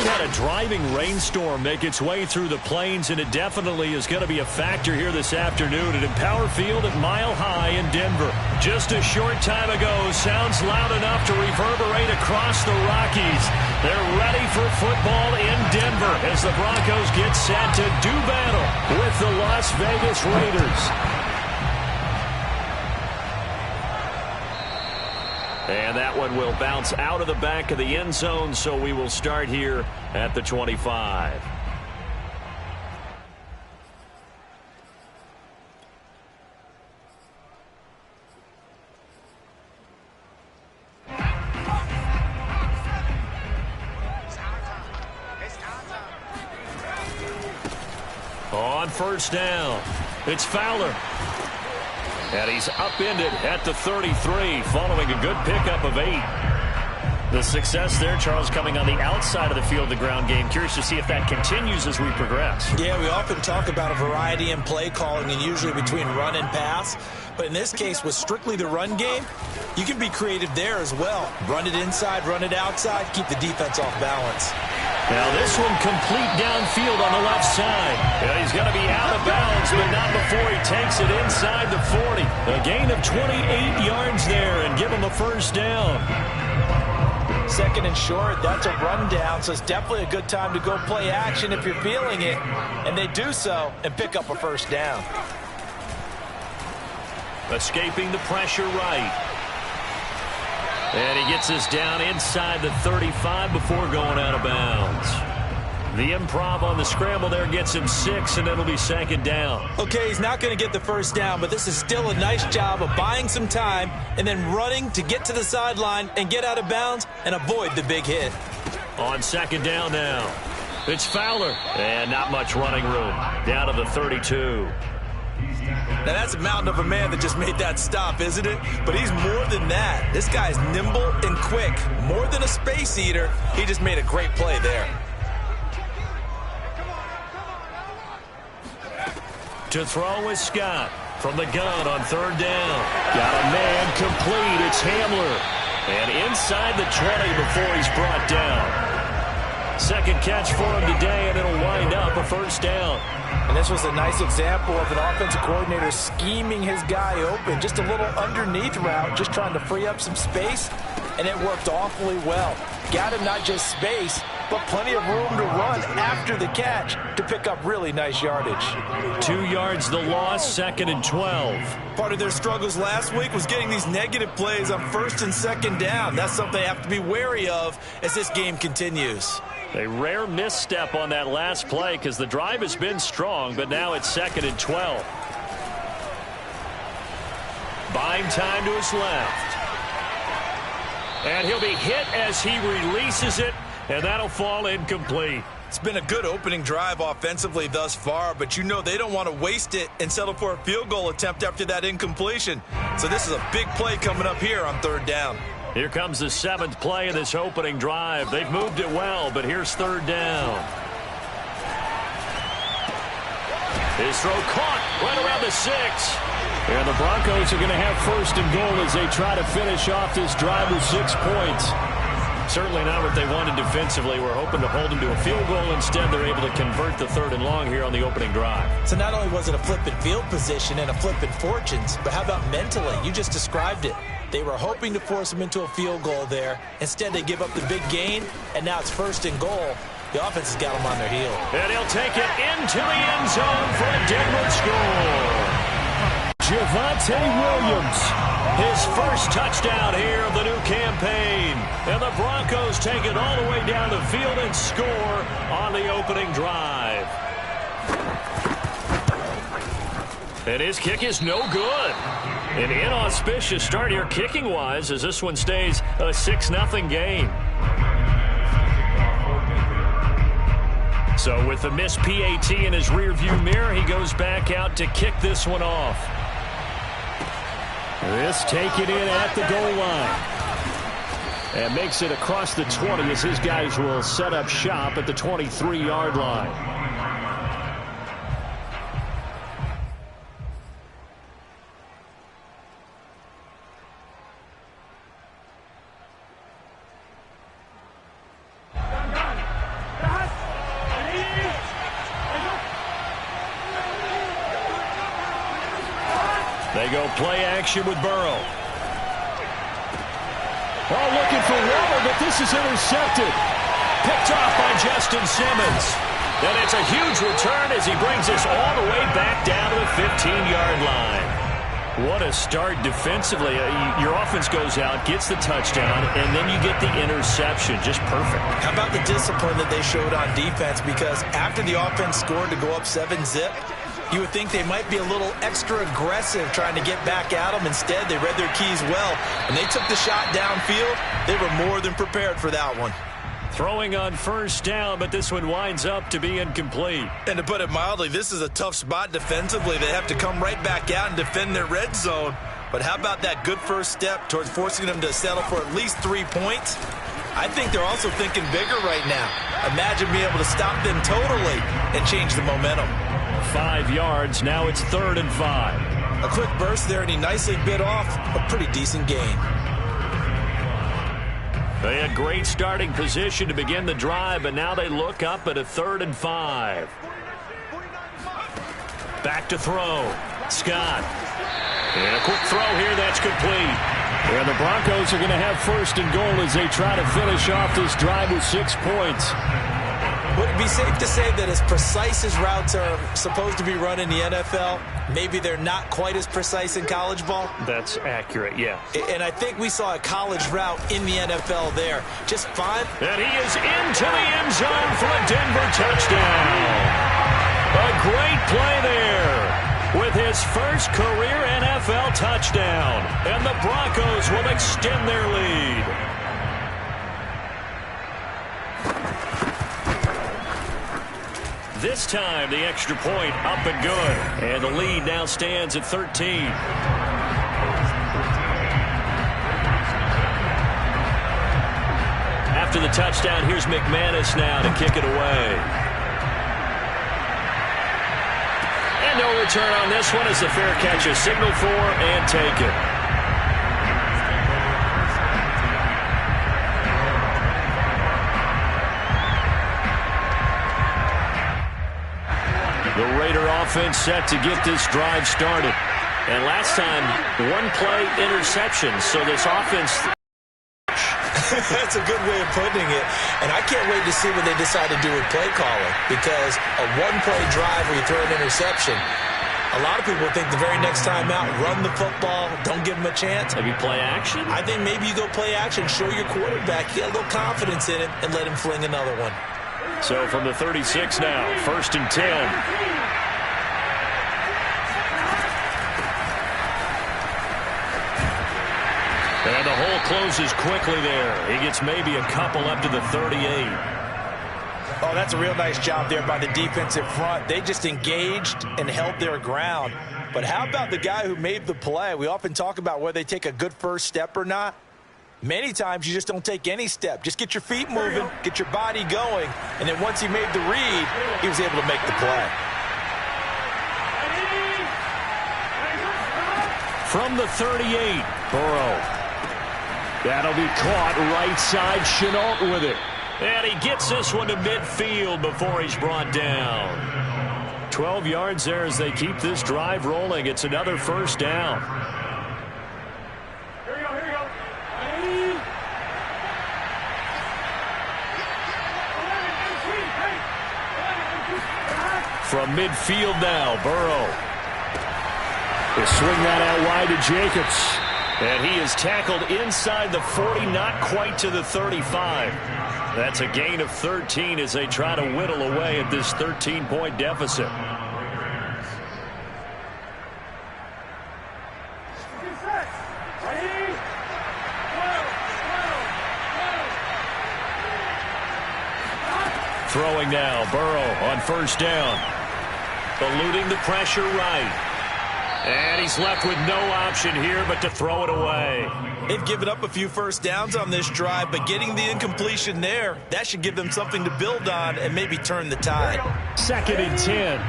had a driving rainstorm make its way through the plains, and it definitely is going to be a factor here this afternoon at Empower Field at Mile High in Denver. Just a short time ago, sounds loud enough to reverberate across the Rockies. They're ready for football in Denver as the Broncos get set to do battle with the Las Vegas Raiders. And that one will bounce out of the back of the end zone, so we will start here at the 25. On first down, it's Fowler. And he's upended at the 33 following a good pickup of 8. The success there, Charles, coming on the outside of the field, the ground game. Curious to see if that continues as we progress. Yeah, we often talk about a variety in play calling and usually between run and pass. But in this case, with strictly the run game, you can be creative there as well. Run it inside, run it outside, keep the defense off balance. Now this one complete downfield on the left side. Yeah, he's going to be out of bounds, but not before he takes it inside the 40. A gain of 28 yards there and give him a first down. Second and short, that's a rundown, so it's definitely a good time to go play action if you're feeling it. And they do so and pick up a first down. Escaping the pressure right. And he gets us down inside the 35 before going out of bounds. The improv on the scramble there gets him 6, and it'll be second down. Okay, he's not going to get the first down, but this is still a nice job of buying some time and then running to get to the sideline and get out of bounds and avoid the big hit. On second down now, it's Fowler. And not much running room. Down to the 32. Now, that's a mountain of a man that just made that stop, isn't it? But he's more than that. This guy's nimble and quick. More than a space eater, he just made a great play there. To throw is Scott from the gun on third down. Got a man complete. It's Hamler. And inside the 20 before he's brought down. Second catch for him today, and it'll wind up a first down. And this was a nice example of an offensive coordinator scheming his guy open. Just a little underneath route, just trying to free up some space, and it worked awfully well. Got him not just space, but plenty of room to run after the catch to pick up really nice yardage. 2 yards the loss, second and 12. Part of their struggles last week was getting these negative plays on first and second down. That's something they have to be wary of as this game continues. A rare misstep on that last play because the drive has been strong, but now it's second and 12. Buying time to his left. And he'll be hit as he releases it, and that'll fall incomplete. It's been a good opening drive offensively thus far, but you know they don't want to waste it and settle for a field goal attempt after that incompletion. So this is a big play coming up here on third down. Here comes the 7th play of this opening drive. They've moved it well, but here's third down. His throw caught right around the 6. And the Broncos are going to have first and goal as they try to finish off this drive with 6 points. Certainly not what they wanted defensively. We're hoping to hold them to a field goal. Instead, they're able to convert the third and long here on the opening drive. So not only was it a flipping field position and a flipping fortunes, but how about mentally? You just described it. They were hoping to force them into a field goal there. Instead, they give up the big gain, and now it's first and goal. The offense has got them on their heel. And he'll take it into the end zone for a Denver score. Javonte Williams, his first touchdown here of the new campaign. And the Broncos take it all the way down the field and score on the opening drive. And his kick is no good. An inauspicious start here kicking-wise as this one stays a 6-0 game. So with the missed PAT in his rearview mirror, he goes back out to kick this one off. This taken in at the goal line. And makes it across the 20 as his guys will set up shop at the 23-yard line. They go play action with Burrow. Oh, looking for Waller, but this is intercepted. Picked off by Justin Simmons. And it's a huge return as he brings us all the way back down to the 15-yard line. What a start defensively. Your offense goes out, gets the touchdown, and then you get the interception. Just perfect. How about the discipline that they showed on defense? Because after the offense scored to go up 7-zip, you would think they might be a little extra aggressive trying to get back at them. Instead, they read their keys well. When they took the shot downfield, they were more than prepared for that one. Throwing on first down, but this one winds up to be incomplete. And to put it mildly, this is a tough spot defensively. They have to come right back out and defend their red zone. But how about that good first step towards forcing them to settle for at least 3 points? I think they're also thinking bigger right now. Imagine being able to stop them totally and change the momentum. 5 yards, now it's 3rd and 5. A quick burst there, and he nicely bit off a pretty decent gain. They had great starting position to begin the drive, but now they look up at a 3rd and 5. Back to throw. Scott. And a quick throw here, that's complete. And the Broncos are going to have 1st and goal as they try to finish off this drive with 6 points. Would it be safe to say that as precise as routes are supposed to be run in the NFL, maybe they're not quite as precise in college ball? That's accurate, yeah. And I think we saw a college route in the NFL there. Just fine. And he is into the end zone for a Denver touchdown. A great play there with his first career NFL touchdown. And the Broncos will extend their lead. This time, the extra point up and good. And the lead now stands at 13. After the touchdown, here's McManus now to kick it away. And no return on this one as the fair catch is signaled for and taken. The Raider offense set to get this drive started. And last time, 1-play interception. So this offense... That's a good way of putting it. And I can't wait to see what they decide to do with play calling. Because a 1-play drive where you throw an interception, a lot of people think the very next time out, run the football, don't give them a chance. Maybe play action? I think maybe you go play action, show your quarterback, get a little confidence in it, and let him fling another one. So from the 36 now, 1st and 10. And the hole closes quickly there. He gets maybe a couple up to the 38. Oh, that's a real nice job there by the defensive front. They just engaged and held their ground. But how about the guy who made the play? We often talk about whether they take a good first step or not. Many times you just don't take any step. Just get your feet moving, get your body going, and then once he made the read, he was able to make the play. From the 38, Burrow. That'll be caught right side. Chenault with it. And he gets this one to midfield before he's brought down. 12 yards there as they keep this drive rolling. It's another 1st down. Here we go. From midfield now, Burrow. They swing that out wide to Jacobs. And he is tackled inside the 40, not quite to the 35. That's a gain of 13 as they try to whittle away at this 13-point deficit. Throwing now, Burrow on 1st down. Eluding the pressure right. And he's left with no option here but to throw it away. They've given up a few first downs on this drive, but getting the incompletion there, that should give them something to build on and maybe turn the tide. 2nd and 10.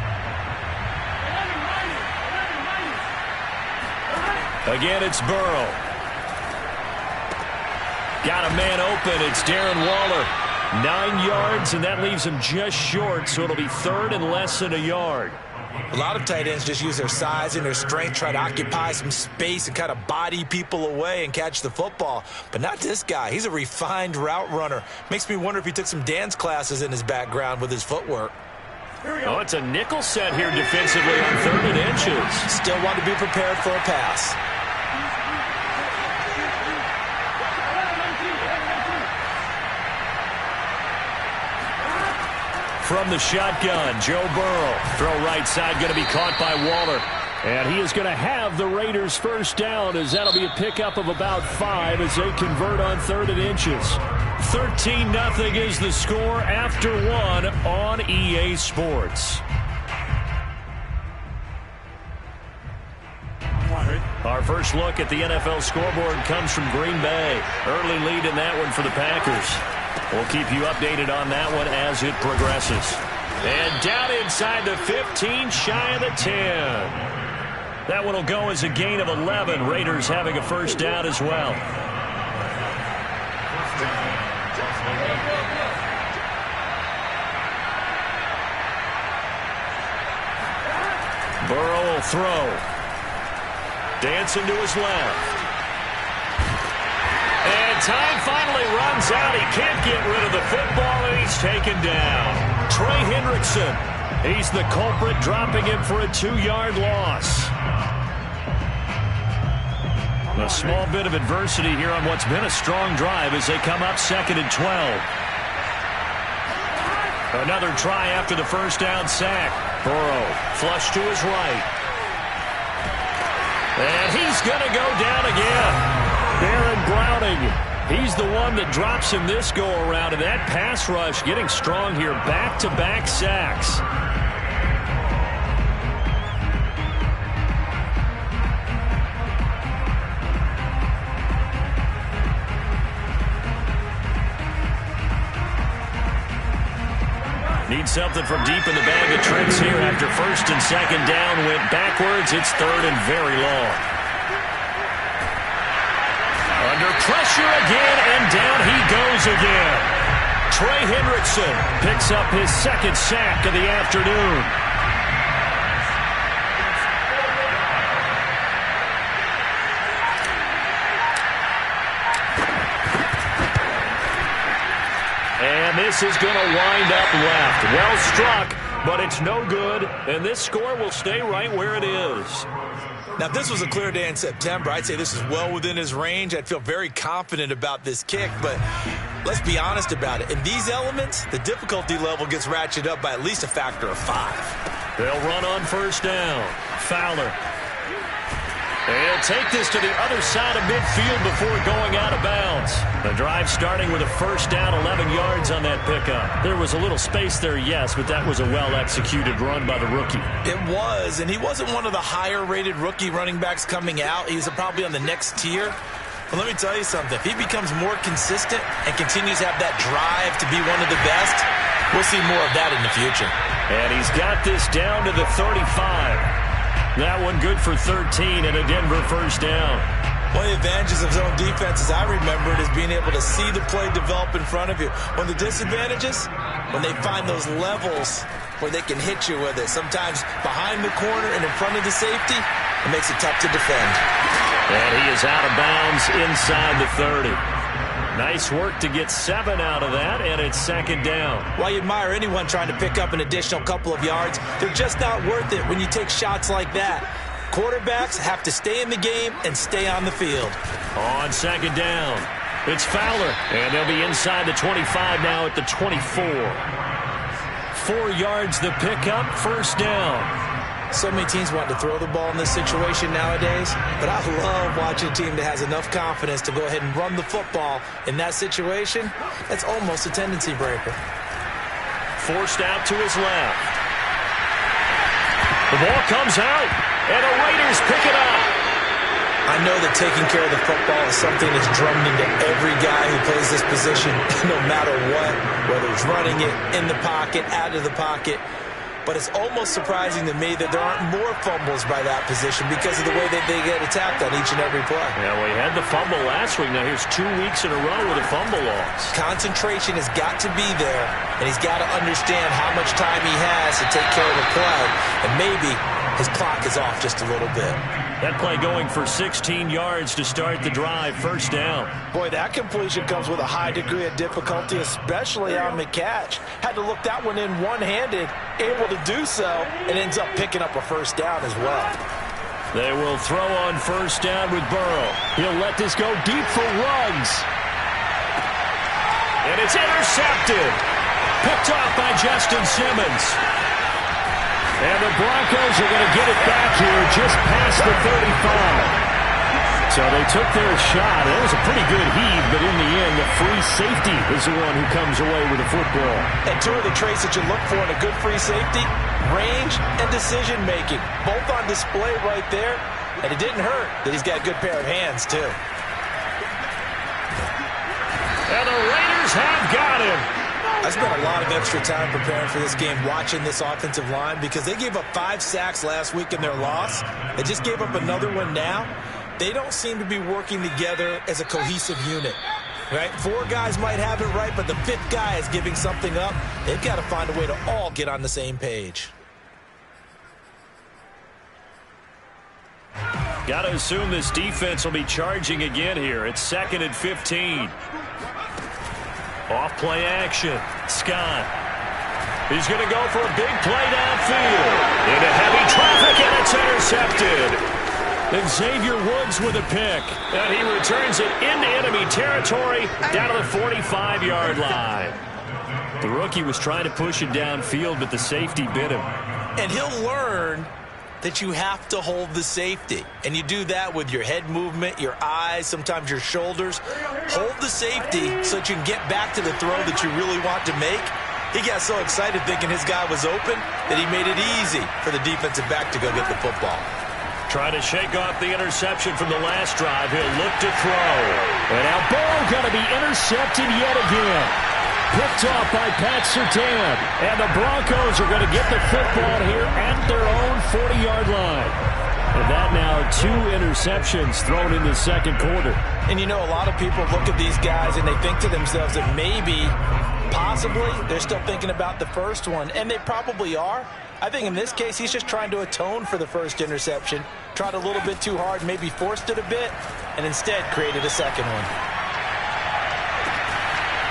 Again, it's Burrow. Got a man open. It's Darren Waller. 9 yards, and that leaves him just short, so it'll be 3rd and less than a yard. A lot of tight ends just use their size and their strength, try to occupy some space and kind of body people away and catch the football. But not this guy. He's a refined route runner. Makes me wonder if he took some dance classes in his background with his footwork. Oh, it's a nickel set here defensively on 3rd and inches. Still want to be prepared for a pass. From the shotgun, Joe Burrow. Throw right side, going to be caught by Waller. And he is going to have the Raiders first down, as that'll be a pickup of about 5 as they convert on 3rd and inches. 13-0 is the score after 1 on EA Sports. Our first look at the NFL scoreboard comes from Green Bay. Early lead in that one for the Packers. We'll keep you updated on that one as it progresses. And down inside the 15, shy of the 10. That one will go as a gain of 11. Raiders having a first down as well. Burrow will throw. Dancing to his left. And time finally runs out. He can't get rid of the football, and he's taken down. Trey Hendrickson, he's the culprit, dropping him for a 2-yard loss. A small bit of adversity here on what's been a strong drive as they come up 2nd and 12. Another try after the first down sack. Burrow flush to his right. And he's going to go down again. Aaron Browning, he's the one that drops him this go-around. And that pass rush getting strong here. Back-to-back sacks. Need something from deep in the bag of tricks here after 1st and 2nd down. Went backwards. It's 3rd and very long. Under pressure again, and down he goes again. Trey Hendrickson picks up his 2nd sack of the afternoon. And this is going to wind up left. Well struck, but it's no good. And this score will stay right where it is. Now, if this was a clear day in September, I'd say this is well within his range. I'd feel very confident about this kick, but let's be honest about it. In these elements, the difficulty level gets ratcheted up by at least a factor of 5. They'll run on first down. Fowler. They'll take this to the other side of midfield before going out of bounds. The drive starting with a first down, 11 yards on that pickup. There was a little space there, yes, but that was a well-executed run by the rookie. It was, and he wasn't one of the higher-rated rookie running backs coming out. He's probably on the next tier. But let me tell you something. If he becomes more consistent and continues to have that drive to be one of the best, we'll see more of that in the future. And he's got this down to the 35. That one good for 13 and a Denver first down. One of the advantages of zone defense, as I remember it, is being able to see the play develop in front of you. One of the disadvantages, when they find those levels where they can hit you with it, sometimes behind the corner and in front of the safety, it makes it tough to defend. And he is out of bounds inside the 30. Nice work to get 7 out of that, and it's 2nd down. While you admire anyone trying to pick up an additional couple of yards, they're just not worth it when you take shots like that. Quarterbacks have to stay in the game and stay on the field. On 2nd down, it's Fowler, and they'll be inside the 25 now at the 24. 4 yards the pickup, first down. So many teams want to throw the ball in this situation nowadays, but I love watching a team that has enough confidence to go ahead and run the football in that situation. That's almost a tendency breaker. Forced out to his left. The ball comes out, and the Raiders pick it up. I know that taking care of the football is something that's drummed into every guy who plays this position, no matter what, whether it's running it, in the pocket, out of the pocket. but it's almost surprising to me that there aren't more fumbles by that position because of the way that they get attacked on each and every play. Yeah, we had the fumble last week. Now here's 2 weeks in a row with a fumble loss. Concentration has got to be there, and he's got to understand how much time he has to take care of the play, and maybe his clock is off just a little bit. That play going for 16 yards to start the drive. First down. Boy, that completion comes with a high degree of difficulty, especially on the catch. Had to look that one in one-handed, able to do so, and ends up picking up a first down as well. They will throw on first down with Burrow. He'll let this go deep for Ruggs. And it's intercepted. Picked off by Justin Simmons. And the Broncos are going to get it back here just past the 35. So they took their shot. It was a pretty good heave, but in the end, the free safety is the one who comes away with the football. And two of the traits that you look for in a good free safety, range and decision-making. Both on display right there. And it didn't hurt that he's got a good pair of hands, too. And the Raiders have got him. I spent a lot of extra time preparing for this game, watching this offensive line, because they gave up 5 sacks last week in their loss. They just gave up another one now. They don't seem to be working together as a cohesive unit. Right? 4 guys might have it right, but the 5th guy is giving something up. They've got to find a way to all get on the same page. Got to assume this defense will be charging again here. It's 2nd and 15. Off play action. Scott. He's going to go for a big play downfield. Into heavy traffic, and it's intercepted. And Xavier Woods with a pick. And he returns it into enemy territory down to the 45-yard line. The rookie was trying to push it downfield, but the safety bit him. And he'll learn that you have to hold the safety. And you do that with your head movement, your eyes, sometimes your shoulders. Hold the safety so that you can get back to the throw that you really want to make. He got so excited thinking his guy was open that he made it easy for the defensive back to go get the football. Trying to shake off the interception from the last drive. He'll look to throw. And now Burrow going to be intercepted yet again. Picked off by Pat Surtain. And the Broncos are going to get the football here at their own 40-yard line. And that now 2 interceptions thrown in the second quarter. And you know, a lot of people look at these guys and they think to themselves that maybe, possibly, they're still thinking about the first one. And they probably are. I think in this case, he's just trying to atone for the first interception. Tried a little bit too hard, maybe forced it a bit, and instead created a second one.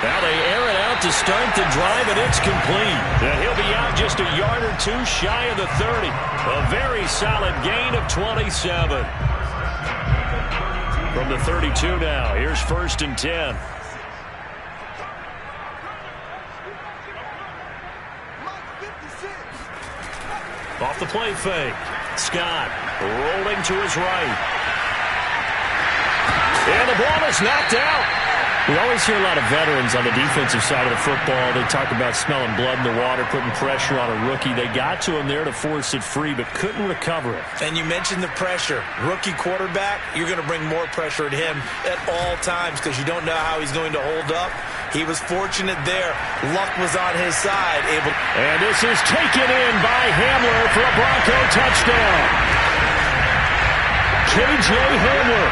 Now they air it out to start the drive, and it's complete. And he'll be out just a yard or 2 shy of the 30. A very solid gain of 27. From the 32 now, here's 1st and 10. Off the play fake. Scott rolling to his right. And the ball is knocked out. We always hear a lot of veterans on the defensive side of the football. They talk about smelling blood in the water, putting pressure on a rookie. They got to him there to force it free, but couldn't recover it. And you mentioned the pressure. Rookie quarterback, you're going to bring more pressure at him at all times because you don't know how he's going to hold up. He was fortunate there. Luck was on his side. And this is taken in by Hamler for a Bronco touchdown. K.J. Hamler.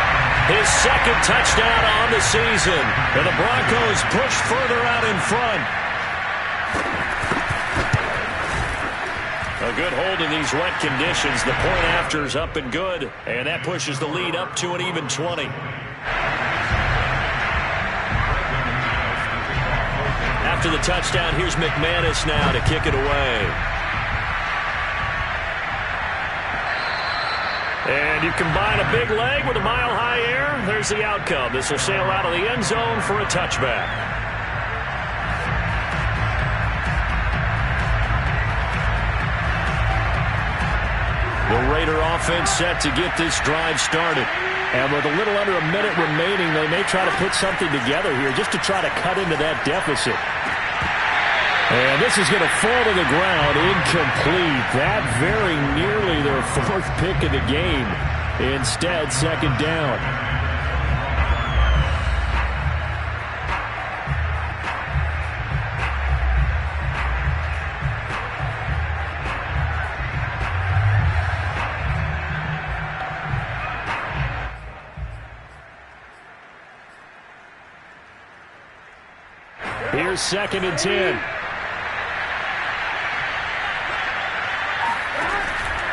His 2nd touchdown on the season. And the Broncos push further out in front. A good hold in these wet conditions. The point after is up and good. And that pushes the lead up to an even 20. After the touchdown, here's McManus now to kick it away. And you combine a big leg with a mile-high air, there's the outcome. This will sail out of the end zone for a touchback. The Raider offense set to get this drive started. And with a little under a minute remaining, they may try to put something together here just to try to cut into that deficit. And this is going to fall to the ground, incomplete. That very nearly their 4th pick of the game. Instead, 2nd down. Here's 2nd and 10.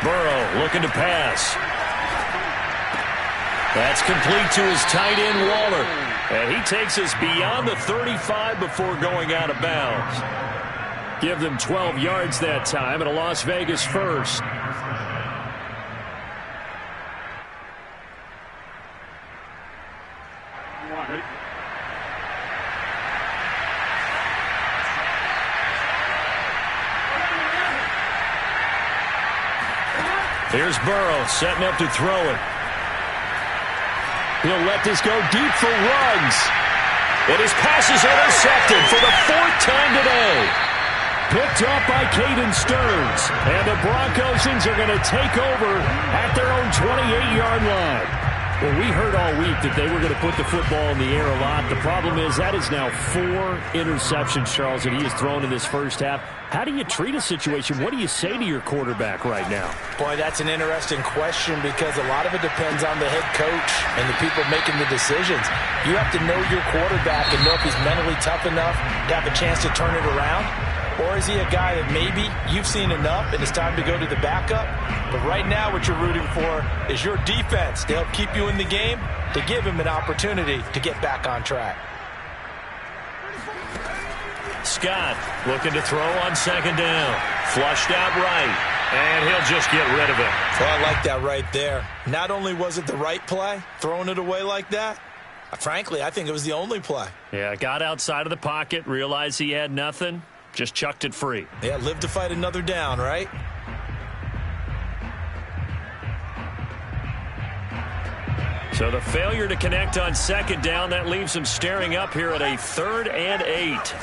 Burrow looking to pass. That's complete to his tight end, Waller. And he takes us beyond the 35 before going out of bounds. Give them 12 yards that time and a Las Vegas first. Here's Burrow setting up to throw it. He'll let this go deep for Ruggs. And his pass is intercepted for the 4th time today. Picked up by Caden Stearns. And the Broncos are going to take over at their own 28-yard line. Well, we heard all week that they were going to put the football in the air a lot. The problem is that is now 4 interceptions, Charles, that he has thrown in this first half. How do you treat a situation? What do you say to your quarterback right now? Boy, that's an interesting question because a lot of it depends on the head coach and the people making the decisions. You have to know your quarterback and know if he's mentally tough enough to have a chance to turn it around. Or is he a guy that maybe you've seen enough and it's time to go to the backup? But right now what you're rooting for is your defense to help keep you in the game, to give him an opportunity to get back on track. Scott looking to throw on 2nd down. Flushed out right. And he'll just get rid of it. Well, I like that right there. Not only was it the right play, throwing it away like that, frankly, I think it was the only play. Yeah, got outside of the pocket, realized he had nothing. Just chucked it free. Yeah, live to fight another down, right? So the failure to connect on 2nd down, that leaves him staring up here at a 3rd and 8.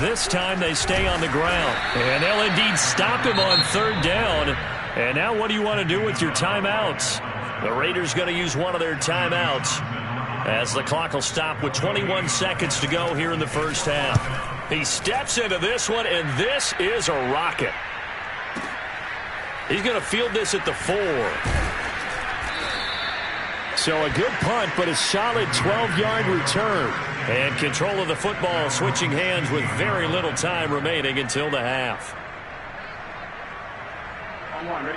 This time they stay on the ground. And they'll indeed stop him on 3rd down. And now what do you want to do with your timeouts? The Raiders going to use one of their timeouts as the clock will stop with 21 seconds to go here in the first half. He steps into this one, and this is a rocket. He's going to field this at the 4. So a good punt, but a solid 12-yard return. And control of the football switching hands with very little time remaining until the half.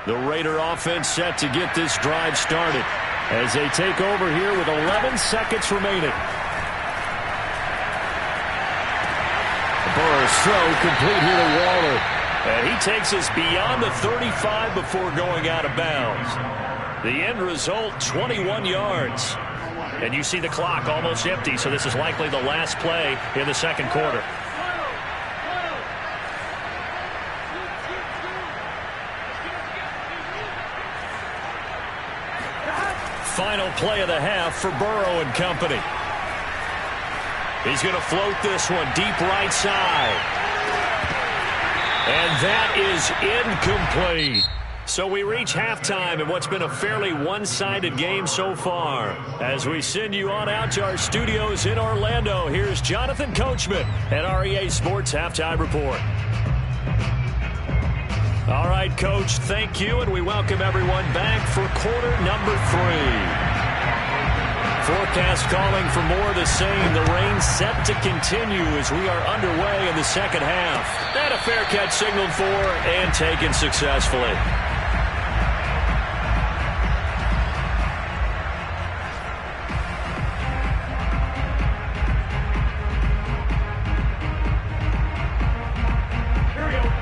The Raider offense set to get this drive started as they take over here with 11 seconds remaining. Burrow's throw complete here to Waller. And he takes us beyond the 35 before going out of bounds. The end result, 21 yards. And you see the clock almost empty, so this is likely the last play in the second quarter. Final play of the half for Burrow and company. He's going to float this one deep right side. And that is incomplete. So we reach halftime in what's been a fairly one-sided game so far. As we send you on out to our studios in Orlando, here's Jonathan Coachman at REA Sports Halftime Report. All right, Coach, thank you, and we welcome everyone back for quarter number 3. Forecast calling for more of the same. The rain set to continue as we are underway in the second half. And a fair catch signaled for and taken successfully.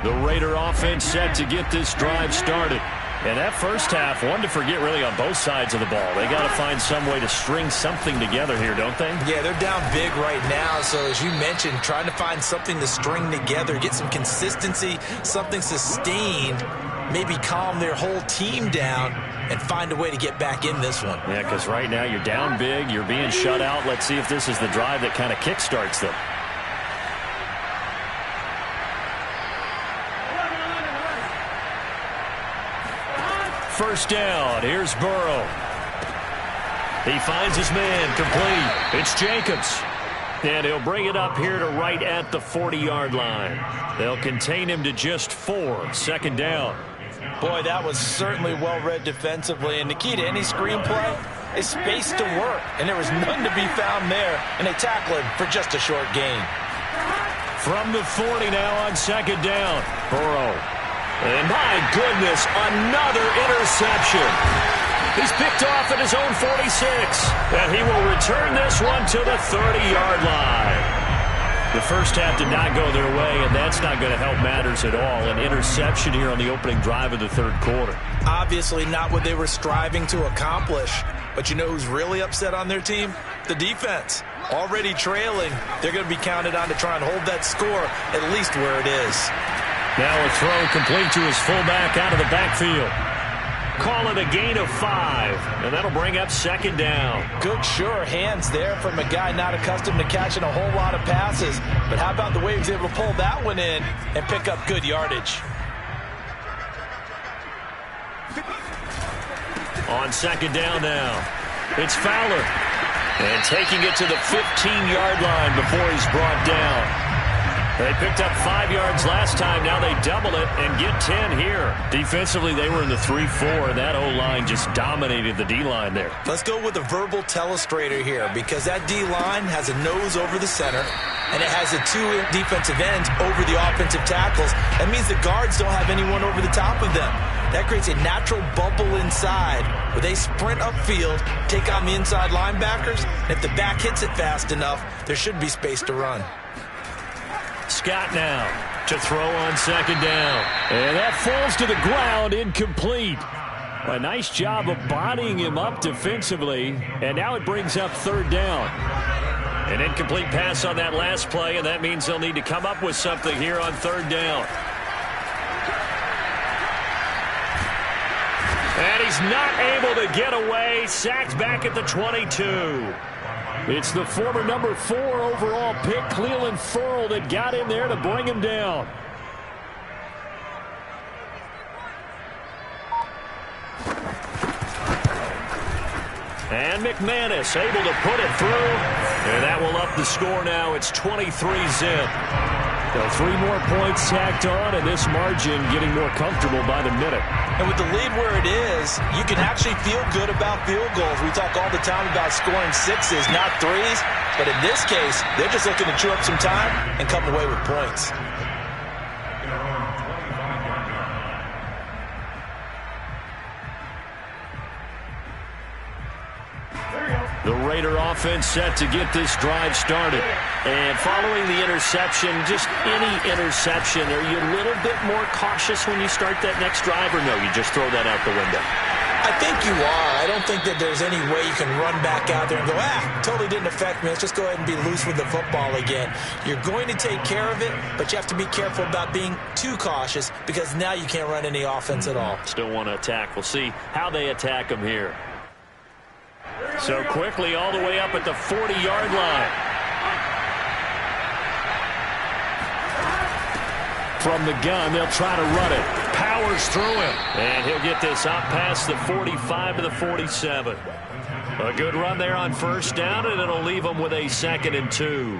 The Raider offense set to get this drive started. And that first half, one to forget really on both sides of the ball. They got to find some way to string something together here, don't they? Yeah, they're down big right now. So as you mentioned, trying to find something to string together, get some consistency, something sustained, maybe calm their whole team down and find a way to get back in this one. Yeah, because right now you're down big, you're being shut out. Let's see if this is the drive that kind of kickstarts them. First down, here's Burrow. He finds his man, complete. It's Jacobs. And he'll bring it up here to right at the 40-yard line. They'll contain him to just 4, second down. Boy, that was certainly well-read defensively. And the key to any screenplay is space to work. And there was none to be found there. And they tackle him for just a short gain. From the 40 now on second down. Burrow. And my goodness, another interception. He's picked off at his own 46. And he will return this one to the 30-yard line. The first half did not go their way, and that's not going to help matters at all. An interception here on the opening drive of the third quarter. Obviously not what they were striving to accomplish. But you know who's really upset on their team? The defense. Already trailing, they're going to be counted on to try and hold that score at least where it is. Now a throw complete to his fullback out of the backfield. Call it a gain of 5, and that'll bring up second down. Good, sure hands there from a guy not accustomed to catching a whole lot of passes. But how about the way he was able to pull that one in and pick up good yardage? On second down now, it's Fowler. And taking it to the 15-yard line before he's brought down. They picked up 5 yards last time. Now they double it and get 10 here. Defensively, they were in the 3-4. That O-line just dominated the D-line there. Let's go with a verbal telestrator here because that D-line has a nose over the center and it has the 2 defensive ends over the offensive tackles. That means the guards don't have anyone over the top of them. That creates a natural bubble inside where they sprint upfield, take on the inside linebackers. And if the back hits it fast enough, there should be space to run. Scott now to throw on second down. And that falls to the ground, incomplete. A nice job of bodying him up defensively. And now it brings up third down. An incomplete pass on that last play, and that means they'll need to come up with something here on third down. And he's not able to get away. Sacked back at the 22. It's the former number 4 overall pick, Cleveland Ferrell, that got in there to bring him down. And McManus able to put it through. And that will up the score now. It's 23-zip. 3 more points tacked on, and this margin getting more comfortable by the minute. And with the lead where it is, you can actually feel good about field goals. We talk all the time about scoring 6s, not 3s. But in this case, they're just looking to chew up some time and come away with points. The Raider offense set to get this drive started. And following the interception, just any interception, are you a little bit more cautious when you start that next drive, or no, you just throw that out the window? I think you are. I don't think that there's any way you can run back out there and go, totally didn't affect me. Let's just go ahead and be loose with the football again. You're going to take care of it, but you have to be careful about being too cautious because now you can't run any offense at all. Still want to attack. We'll see how they attack them here. So quickly all the way up at the 40-yard line. From the gun, they'll try to run it. Powers through him. And he'll get this out past the 45 to the 47. A good run there on first down, and it'll leave them with a 2nd and 2.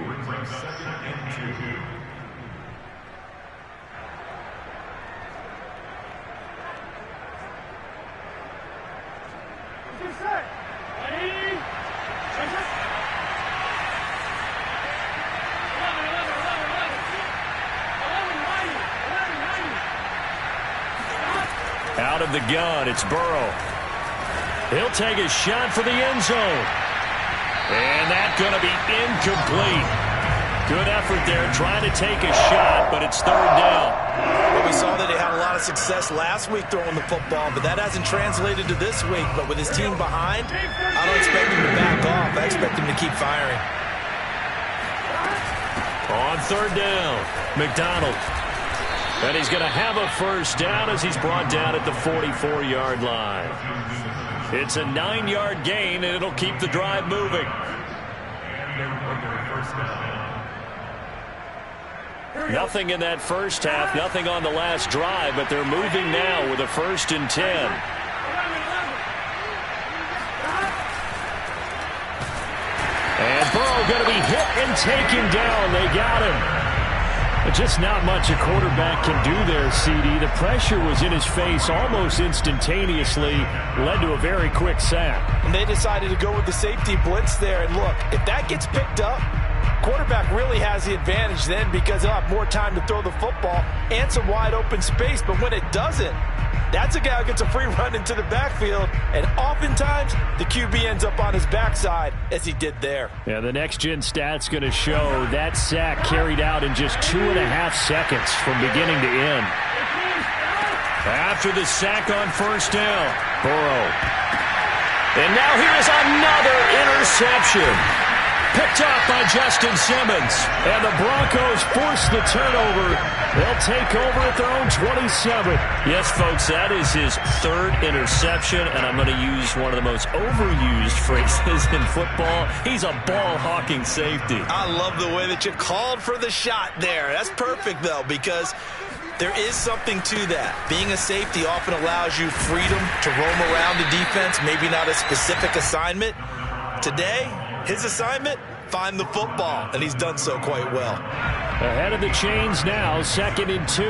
Out of the gun, it's Burrow. He'll take a shot for the end zone. And that's going to be incomplete. Good effort there trying to take a shot, but it's third down. Well, we saw that he had a lot of success last week throwing the football, but that hasn't translated to this week. But with his team behind, I don't expect him to back off. I expect him to keep firing. On third down, McDonald. And he's going to have a first down as he's brought down at the 44-yard line. It's a 9-yard gain, and it'll keep the drive moving. Nothing in that first half, nothing on the last drive, but they're moving now with a 1st and 10. And Burrow going to be hit and taken down. They got him. But just not much a quarterback can do there, CD. The pressure was in his face almost instantaneously, led to a very quick sack. And they decided to go with the safety blitz there. And look, if that gets picked up, quarterback really has the advantage then because he'll have more time to throw the football and some wide open space. But when it doesn't, that's a guy who gets a free run into the backfield, and oftentimes the QB ends up on his backside as he did there. Yeah, the next-gen stat's going to show that sack carried out in just 2.5 seconds from beginning to end. After the sack on first down, Burrow. And now here's another interception. Picked off by Justin Simmons. And the Broncos force the turnover. They'll take over at their own 27. Yes, folks, that is his third interception, and I'm going to use one of the most overused phrases in football. He's a ball-hawking safety. I love the way that you called for the shot there. That's perfect, though, because there is something to that. Being a safety often allows you freedom to roam around the defense, maybe not a specific assignment. Today, his assignment, find the football, and he's done so quite well. Ahead of the chains now, 2nd and 2.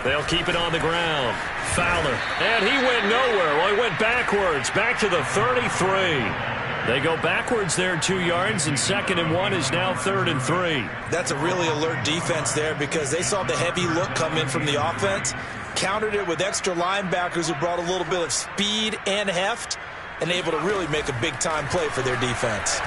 They'll keep it on the ground. Fowler, and he went nowhere. Well, he went backwards, back to the 33. They go backwards there 2 yards, and 2nd and 1 is now 3rd and 3. That's a really alert defense there because they saw the heavy look come in from the offense, countered it with extra linebackers who brought a little bit of speed and heft, and able to really make a big-time play for their defense.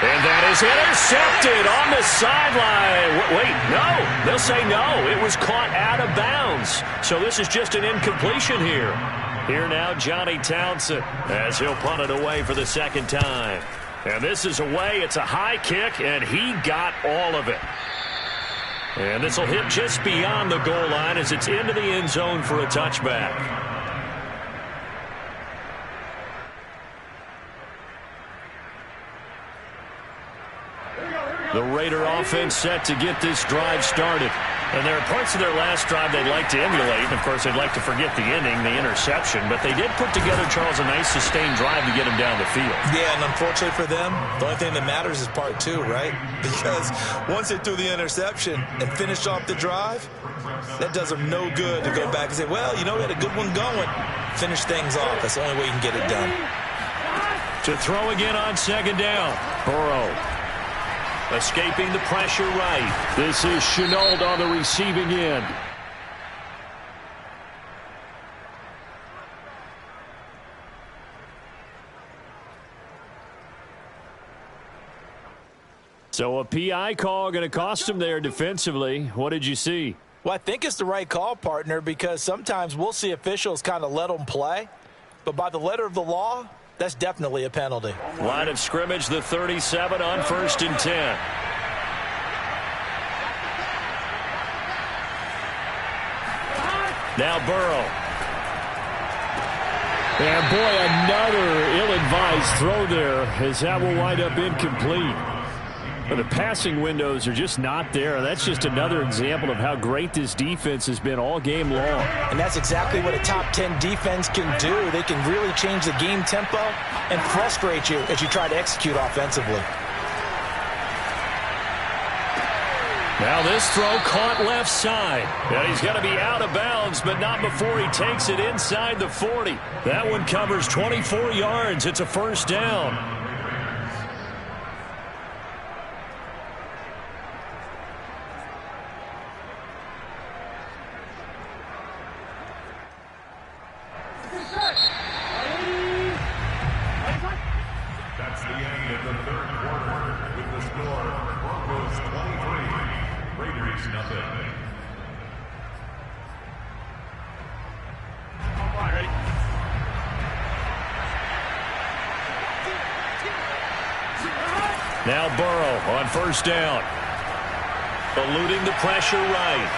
And that is intercepted on the sideline. Wait, no. They'll say no. It was caught out of bounds. So this is just an incompletion here. Here now, Johnny Townsend, as he'll punt it away for the second time. And this is away. It's a high kick, and he got all of it. And this will hit just beyond the goal line as it's into the end zone for a touchback. The Raider offense set to get this drive started. And there are parts of their last drive they'd like to emulate. And, of course, they'd like to forget the ending, the interception. But they did put together, Charles, a nice sustained drive to get him down the field. Yeah, and unfortunately for them, the only thing that matters is part two, right? Because once they threw the interception and finished off the drive, that does them no good to go back and say, well, you know, we had a good one going. Finish things off. That's the only way you can get it done. To throw again on second down. Burrow. Escaping the pressure right. This is Chenault on the receiving end. So a PI call going to cost him there defensively. What did you see? Well, I think it's the right call, partner, because sometimes we'll see officials kind of let them play. But by the letter of the law, that's definitely a penalty. Line of scrimmage, the 37 on 1st and 10. Now Burrow. And boy, another ill-advised throw there as that will wind up incomplete. But the passing windows are just not there. That's just another example of how great this defense has been all game long. And that's exactly what a top 10 defense can do. They can really change the game tempo and frustrate you as you try to execute offensively. Now this throw caught left side. And he's going to be out of bounds, but not before he takes it inside the 40. That one covers 24 yards. It's a first down. That's the end of the third quarter with the score Broncos 23, Raiders nothing. All right, ready? Now Burrow on first down. Eluding the pressure right.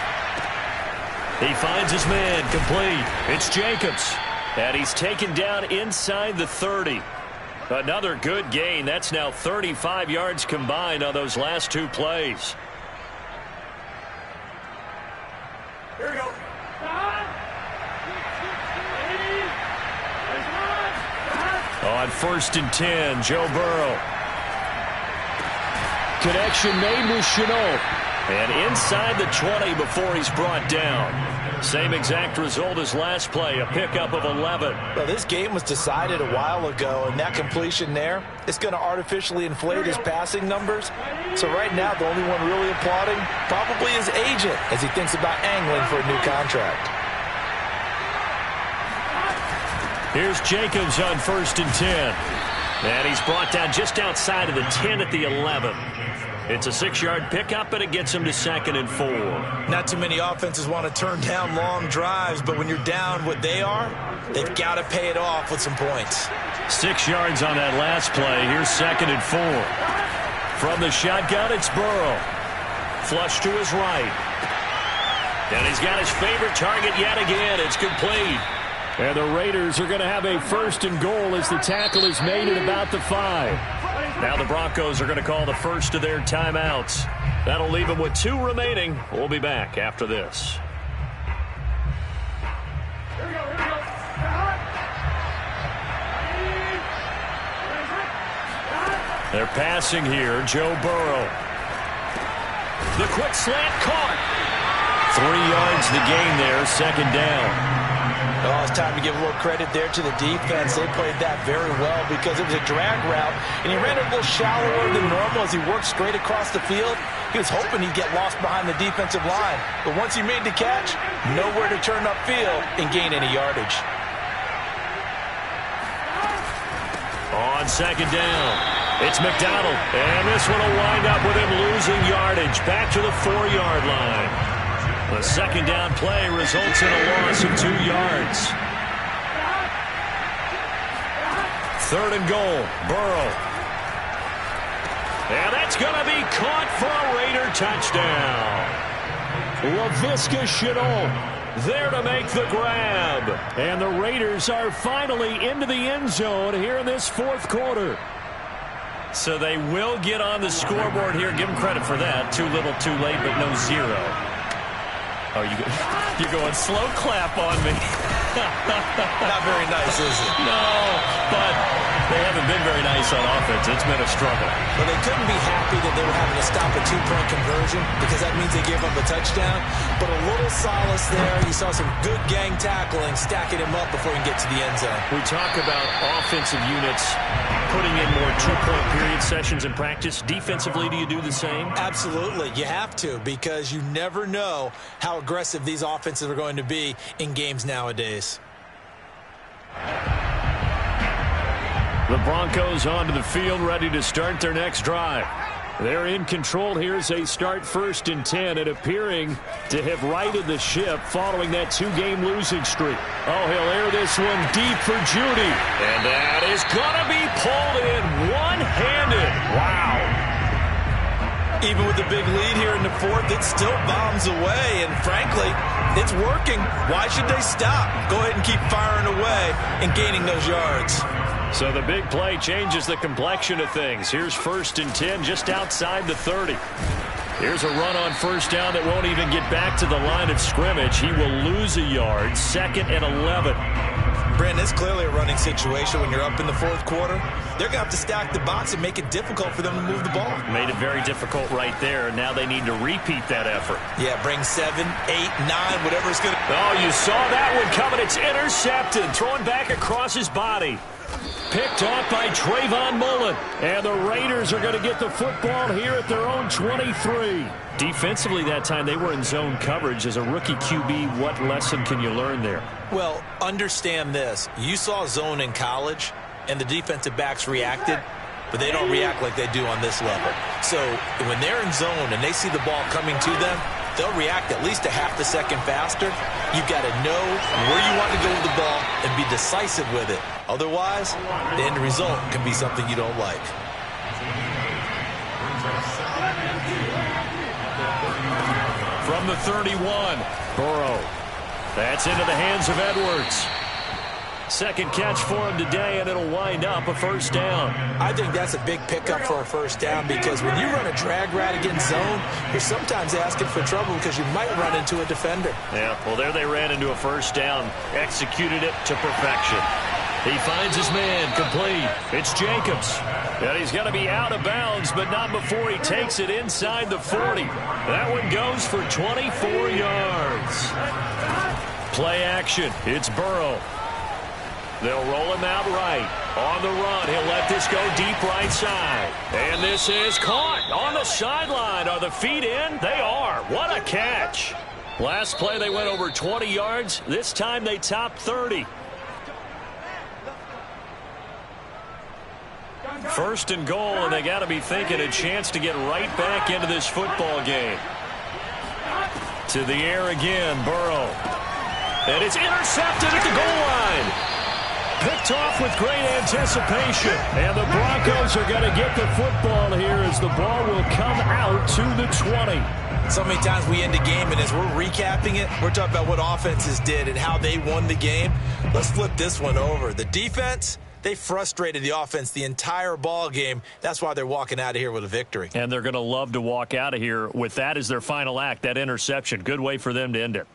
He finds his man complete. It's Jacobs. And he's taken down inside the 30. Another good gain. That's now 35 yards combined on those last two plays. Here we go. On 1st and 10, Joe Burrow. Connection made with Chenault. And inside the 20 before he's brought down. Same exact result as last play, a pickup of 11. Well, this game was decided a while ago, and that completion there is going to artificially inflate his passing numbers. So right now, the only one really applauding probably his agent as he thinks about angling for a new contract. Here's Jacobs on 1st and 10. And he's brought down just outside of the 10 at the 11. It's a 6-yard pickup, and it gets him to 2nd and 4. Not too many offenses want to turn down long drives, but when you're down what they are, they've got to pay it off with some points. 6 yards on that last play. Here's 2nd and 4. From the shotgun, it's Burrow. Flush to his right. And he's got his favorite target yet again. It's complete. And the Raiders are going to have a 1st and goal as the tackle is made at about the 5. Now the Broncos are going to call the first of their timeouts. That'll leave them with 2 remaining. We'll be back after this. They're passing here. Joe Burrow. The quick slant caught. 3 yards the gain there. 2nd down. Oh, it's time to give a little credit there to the defense. They played that very well because it was a drag route, and he ran it a little shallower than normal as he worked straight across the field. He was hoping he'd get lost behind the defensive line. But once he made the catch, nowhere to turn upfield and gain any yardage. On 2nd down, it's McDonald. And this one will wind up with him losing yardage back to the 4-yard line. The 2nd down play results in a loss of 2 yards. 3rd and goal, Burrow. And that's going to be caught for a Raider touchdown. Laviska Shenault there to make the grab. And the Raiders are finally into the end zone here in this 4th quarter. So they will get on the scoreboard here. Give them credit for that. Too little, too late, but no 0. Oh, you're going slow clap on me. Not very nice, is it? No, but they haven't been very nice on offense. It's been a struggle. Well, they couldn't be happy that they were having to stop a 2-point conversion because that means they gave up a touchdown. But a little solace there. You saw some good gang tackling, stacking him up before he can get to the end zone. We talk about offensive units putting in more 2-point period sessions in practice. Defensively, do you do the same? Absolutely. You have to because you never know how aggressive these offenses are going to be in games nowadays. The Broncos onto the field, ready to start their next drive. They're in control here as they start 1st and 10 and appearing to have righted the ship following that 2-game losing streak. Oh, he'll air this one deep for Judy. And that is going to be pulled in one-handed. Wow. Even with the big lead here in the 4th, it still bombs away. And frankly, it's working. Why should they stop? Go ahead and keep firing away and gaining those yards. So the big play changes the complexion of things. Here's 1st and 10 just outside the 30. Here's a run on 1st down that won't even get back to the line of scrimmage. He will lose a yard. 2nd and 11. Brandon, it's clearly a running situation when you're up in the 4th quarter. They're going to have to stack the box and make it difficult for them to move the ball. Made it very difficult right there. Now they need to repeat that effort. Yeah, bring 7, 8, 9, whatever it's going to... Oh, you saw that one coming. It's intercepted. Throwing back across his body. Picked off by Trayvon Mullen. And the Raiders are going to get the football here at their own 23. Defensively that time, they were in zone coverage. As a rookie QB, what lesson can you learn there? Well, understand this. You saw zone in college, and the defensive backs reacted, but they don't react like they do on this level. So when they're in zone and they see the ball coming to them, they'll react at least a half a second faster. You've got to know where you want to go with the ball and be decisive with it. Otherwise, the end result can be something you don't like. From the 31, Burrow. That's into the hands of Edwards. 2nd catch for him today, and it'll wind up a 1st down. I think that's a big pickup for a 1st down because when you run a drag route against zone, you're sometimes asking for trouble because you might run into a defender. Yeah, well, there they ran into a 1st down, executed it to perfection. He finds his man, complete. It's Jacobs. And he's going to be out of bounds, but not before he takes it inside the 40. That one goes for 24 yards. Play action. It's Burrow. They'll roll him out right. On the run, he'll let this go deep right side. And this is caught on the sideline. Are the feet in? They are. What a catch. Last play, they went over 20 yards. This time, they topped 30. First and goal, and they got to be thinking a chance to get right back into this football game. To the air again, Burrow. And it's intercepted at the goal line. Picked off with great anticipation. And the Broncos are going to get the football here as the ball will come out to the 20. So many times we end a game, and as we're recapping it, we're talking about what offenses did and how they won the game. Let's flip this one over. The defense, they frustrated the offense the entire ball game. That's why they're walking out of here with a victory. And they're going to love to walk out of here with that as their final act, that interception. Good way for them to end it.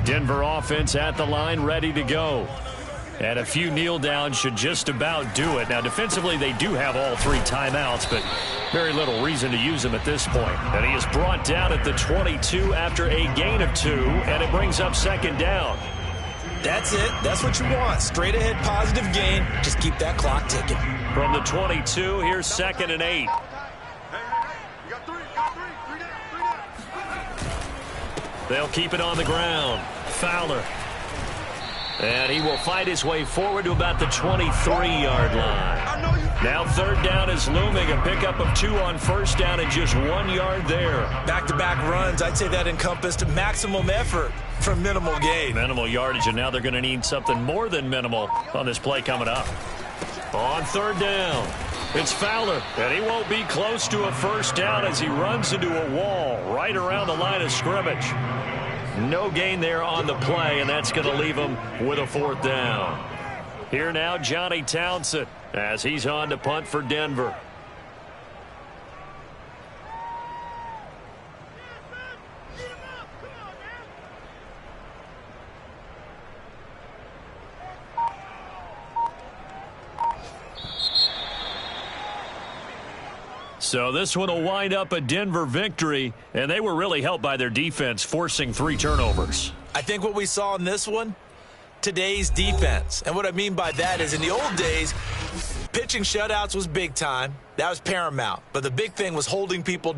Denver offense at the line, ready to go. And a few kneel downs should just about do it. Now, defensively, they do have all 3 timeouts, but very little reason to use them at this point. And he is brought down at the 22 after a gain of 2, and it brings up second down. That's it. That's what you want. Straight ahead positive gain. Just keep that clock ticking. From the 22, here's 2nd and 8. They'll keep it on the ground. Fowler. And he will fight his way forward to about the 23-yard line. Now 3rd down is looming. A pickup of 2 on 1st down and just 1 yard there. Back-to-back runs. I'd say that encompassed maximum effort for minimal gain. Minimal yardage, and now they're going to need something more than minimal on this play coming up. On 3rd down, it's Fowler, and he won't be close to a 1st down as he runs into a wall right around the line of scrimmage. No gain there on the play, and that's going to leave him with a 4th down. Here now, Johnny Townsend, as he's on to punt for Denver. So this one will wind up a Denver victory, and they were really helped by their defense, forcing 3 turnovers. I think what we saw in this one, today's defense. And what I mean by that is in the old days, pitching shutouts was big time. That was paramount. But the big thing was holding people